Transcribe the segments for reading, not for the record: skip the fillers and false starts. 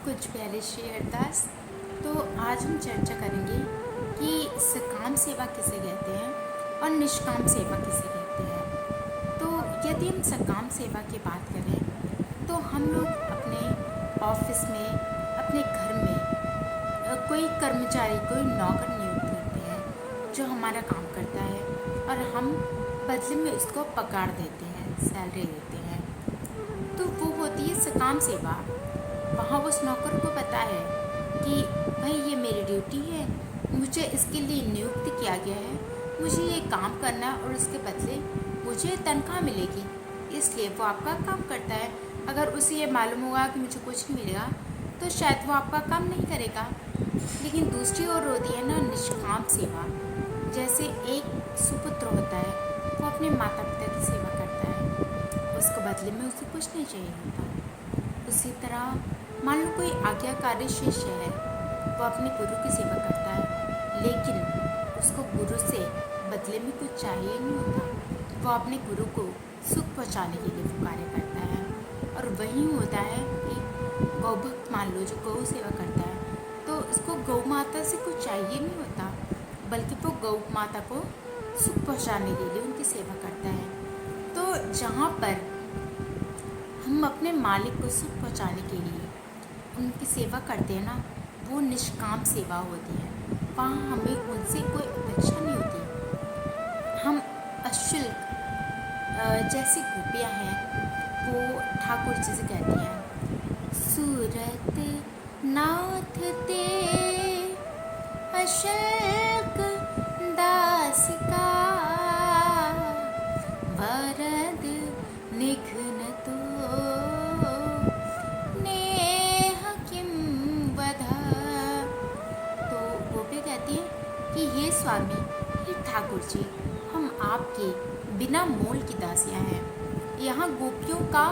कुछ प्यारे से अरदास। तो आज हम चर्चा करेंगे कि सकाम सेवा किसे कहते हैं और निष्काम सेवा किसे कहते हैं। तो यदि हम सकाम सेवा की बात करें तो हम लोग अपने ऑफिस में, अपने घर में कोई कर्मचारी, कोई नौकर नियुक्त करते हैं जो हमारा काम करता है और हम बदले में उसको पगार देते हैं, सैलरी देते हैं। तो वो होती है सकाम सेवा। वहाँ उस नौकर को पता है कि भाई ये मेरी ड्यूटी है, मुझे इसके लिए नियुक्त किया गया है, मुझे ये काम करना है और उसके बदले मुझे तनख्वाह मिलेगी, इसलिए वो आपका काम करता है। अगर उसे ये मालूम होगा कि मुझे कुछ नहीं मिलेगा तो शायद वो आपका काम नहीं करेगा। लेकिन दूसरी ओर होती है ना निष्काम सेवा। जैसे एक सुपुत्र होता है, वो अपने माता पिता की सेवा करता है, उसको बदले में उसे कुछ नहीं चाहिए होता। उसी तरह मान लो कोई आज्ञाकारी शिष्य है, वो अपने गुरु की सेवा करता है, लेकिन उसको गुरु से बदले में कुछ चाहिए नहीं होता। वो अपने गुरु को सुख पहुंचाने के लिए वो कार्य करता है। और वही होता है कि गौभक्त मान लो जो गौ सेवा करता है, तो उसको गौ माता से कुछ चाहिए नहीं होता, बल्कि वो गौ माता को सुख पहुंचाने के लिए उनकी सेवा करता है। तो जहाँ पर हम अपने मालिक को सुख पहुंचाने के लिए उनकी सेवा करते हैं ना, वो निष्काम सेवा होती है। वहाँ हमें उनसे कोई अपेक्षा नहीं होती। हम अशुल्क, जैसी गोपियाँ हैं, वो ठाकुर जी से कहती हैं, सूरत नाथ ते अशुल्क दास का वरद निघ्न तो नेह किम वधा। तो वो भी कहती है कि हे स्वामी, हे ठाकुर जी, हम आपके बिना मोल की दासियां हैं। यहाँ गोपियों का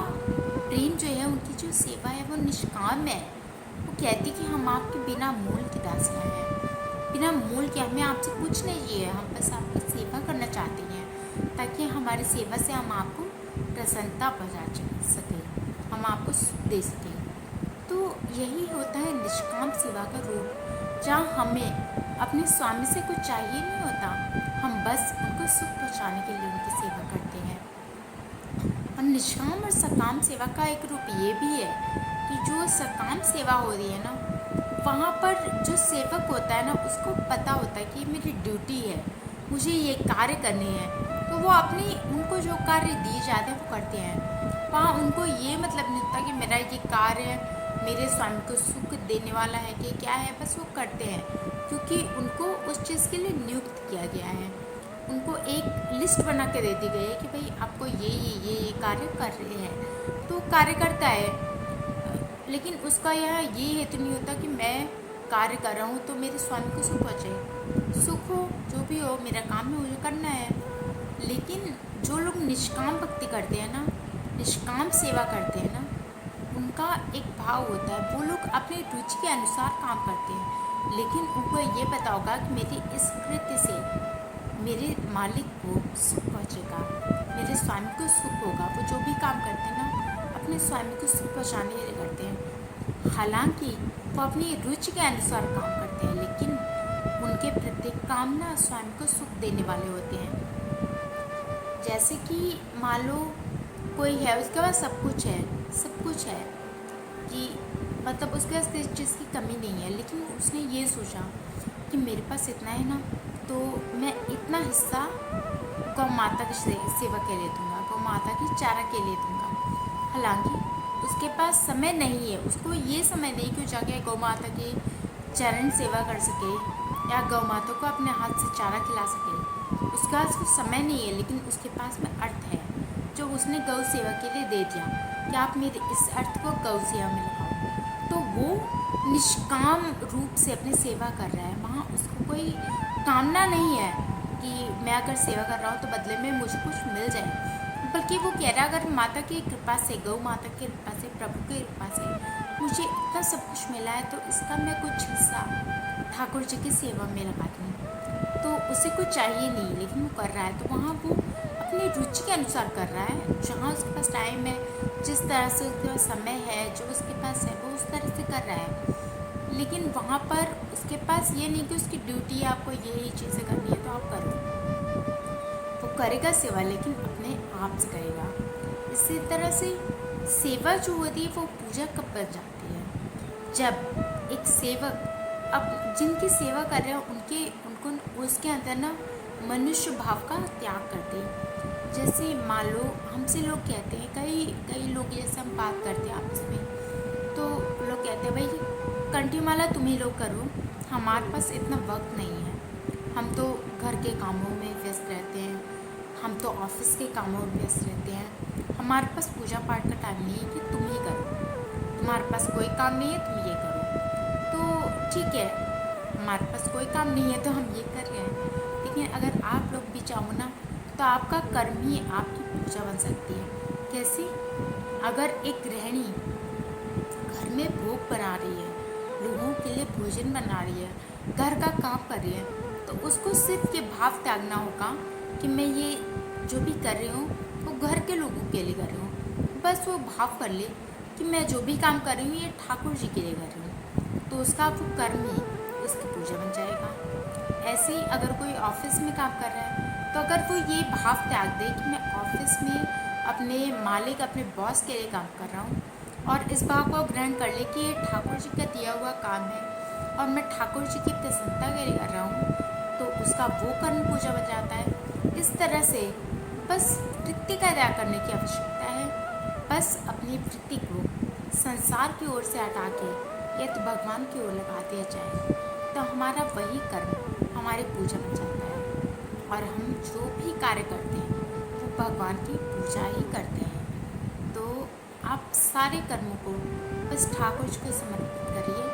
प्रेम जो है, उनकी जो सेवा है वो निष्काम है। वो कहती कि हम आपके बिना मोल की दासियां हैं, बिना मोल के हमें आपसे कुछ नहीं चाहिए, हम बस आपकी सेवा करना चाहते हैं ताकि हमारी सेवा से हम आपको प्रसन्नता पहुँचा सकें, हम आपको सुख दे सकें। तो यही होता है निष्काम सेवा का रूप, जहाँ हमें अपने स्वामी से कुछ चाहिए नहीं होता, हम बस उनको सुख पहुँचाने के लिए उनकी सेवा करते हैं। और निष्काम और सकाम सेवा का एक रूप ये भी है कि जो सकाम सेवा हो रही है ना, वहाँ पर जो सेवक होता है ना, उसको पता होता है कि मेरी ड्यूटी है, मुझे ये कार्य करने हैं, तो वो अपनी उनको जो कार्य दिए जाते हैं वो करते हैं। वहाँ उनको ये मतलब नहीं होता कि मेरा ये कार्य मेरे स्वामी को सुख देने वाला है कि क्या है, बस वो करते हैं क्योंकि उनको उस चीज़ के लिए नियुक्त किया गया है। उनको एक लिस्ट बना के दे दी गई है कि भाई आपको ये कार्य कर रहे हैं, तो कार्य करता है। लेकिन उसका यह ये हेतु नहीं होता कि मैं कार्य कर रहा हूँ तो मेरे स्वामी को सुख पहुँचे, सुख हो जो भी हो, मेरा काम है, मुझे करना है। लेकिन जो लोग निष्काम भक्ति करते हैं ना, निष्काम सेवा करते हैं ना, उनका एक भाव होता है, वो लोग अपनी रुचि के अनुसार काम करते हैं, लेकिन उनको ये पता होगा कि मेरे इस कृत्य से मेरे मालिक को सुख पहुँचेगा, मेरे स्वामी को सुख होगा। वो जो भी काम करते हैं ना, अपने स्वामी को सुख पहुँचाने के लिए करते हैं। हालांकि वो अपनी रुचि के अनुसार काम करते हैं, लेकिन उनके प्रत्येक काम ना स्वामी को सुख देने वाले होते हैं। जैसे कि मान लो कोई है, उसके पास सब कुछ है, सब कुछ है कि मतलब उसके पास किसी चीज़ की कमी नहीं है, लेकिन उसने ये सोचा कि मेरे पास इतना है ना, तो मैं इतना हिस्सा गौ माता की सेवा के लिए दूँगा, गौ माता की चारा के लिए दूँगा। हालांकि उसके पास समय नहीं है, उसको ये समय नहीं कि वो जाके गौ माता की चरण सेवा कर सके या गौ माता को अपने हाथ से चारा खिला सके। उसके पास कुछ समय नहीं है, लेकिन उसके पास में अर्थ है जो उसने गौ सेवा के लिए दे दिया कि आप मेरे इस अर्थ को गौ सेवा में लगाओ। तो वो निष्काम रूप से अपनी सेवा कर रहा है। वहाँ उसको कोई कामना नहीं है कि मैं अगर सेवा कर रहा हूँ तो बदले में मुझे कुछ मिल जाए, बल्कि वो कह रहा है अगर माता की कृपा से, गौ माता की कृपा से, प्रभु की कृपा से मुझे इतना सब कुछ मिला है, तो इसका मैं कुछ हिस्सा ठाकुर जी की सेवा में लगा दूँ। तो उसे कुछ चाहिए नहीं, लेकिन वो कर रहा है। तो वहाँ वो अपनी रुचि के अनुसार कर रहा है, जहाँ उसके पास टाइम है जिस तरह से उसके पास समय है, जो उसके पास है, वो उस तरह से कर रहा है। लेकिन वहाँ पर उसके पास ये नहीं कि उसकी ड्यूटी है, आपको ये चीज़ें करनी है तो आप करो। वो करेगा सेवा, लेकिन अपने आप से करेगा। इसी तरह से सेवा जो होती है वो पूजा कब बन जाती है, जब एक सेवक अब जिनकी सेवा कर रहे हैं उनको उसके अंदर ना मनुष्य भाव का त्याग कर दे। जैसे मान लो हमसे लोग कहते हैं, कई कई लोग जैसे हम बात करते हैं आपस में, तो लोग कहते हैं भाई कंठीमाला तुम ही लोग करो, हमारे पास इतना वक्त नहीं है, हम तो घर के कामों में व्यस्त रहते हैं, हम तो ऑफिस के कामों में व्यस्त रहते हैं, हमारे पास पूजा पाठ का टाइम नहीं है कि तुम ही करो, तुम्हारे पास कोई काम नहीं है तुम ये करो। तो ठीक है, हमारे पास कोई काम नहीं है तो हम ये कर रहे हैं, लेकिन अगर आप लोग भी चाहो ना तो आपका कर्म ही आपकी पूजा बन सकती है। कैसे? अगर एक गृहिणी घर में भोग बना रही है, लोगों के लिए भोजन बना रही है, घर का काम कर रही है, तो उसको सिर्फ ये भाव त्यागना होगा कि मैं ये जो भी कर रही हूँ वो घर के लोगों के लिए कर रही हूँ। बस वो भाव कर ले कि मैं जो भी काम कर रही हूँ ये ठाकुर जी के लिए कर रही हूँ, तो उसका वो कर्म ही उसकी पूजा बन जाएगा। ऐसे ही अगर कोई ऑफिस में काम कर रहा है, तो अगर वो ये भाव त्याग दे कि मैं ऑफिस में अपने मालिक, अपने बॉस के लिए काम कर रहा हूँ, और इस भाव को ग्रहण कर ले कि ये ठाकुर जी का दिया हुआ काम है और मैं ठाकुर जी की प्रसन्नता के लिए कर रहा हूँ, तो उसका वो कर्म पूजा बन जाता है। इस तरह से बस वृत्ति का त्याग करने की आवश्यकता है। बस अपनी वृत्ति को संसार की ओर से हटा के या तो भगवान की ओर लगा दिया जाए, तो हमारा वही कर्म हमारी पूजा बन जाता है, और हम जो भी कार्य करते हैं वो भगवान की पूजा ही करते हैं। तो आप सारे कर्मों को बस ठाकुर जी को समर्पित करिए,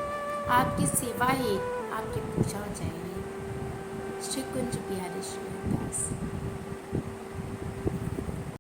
आपकी सेवा ही आपकी पूजा हो जाएगी। श्री कुंज बिहारी श्री दास।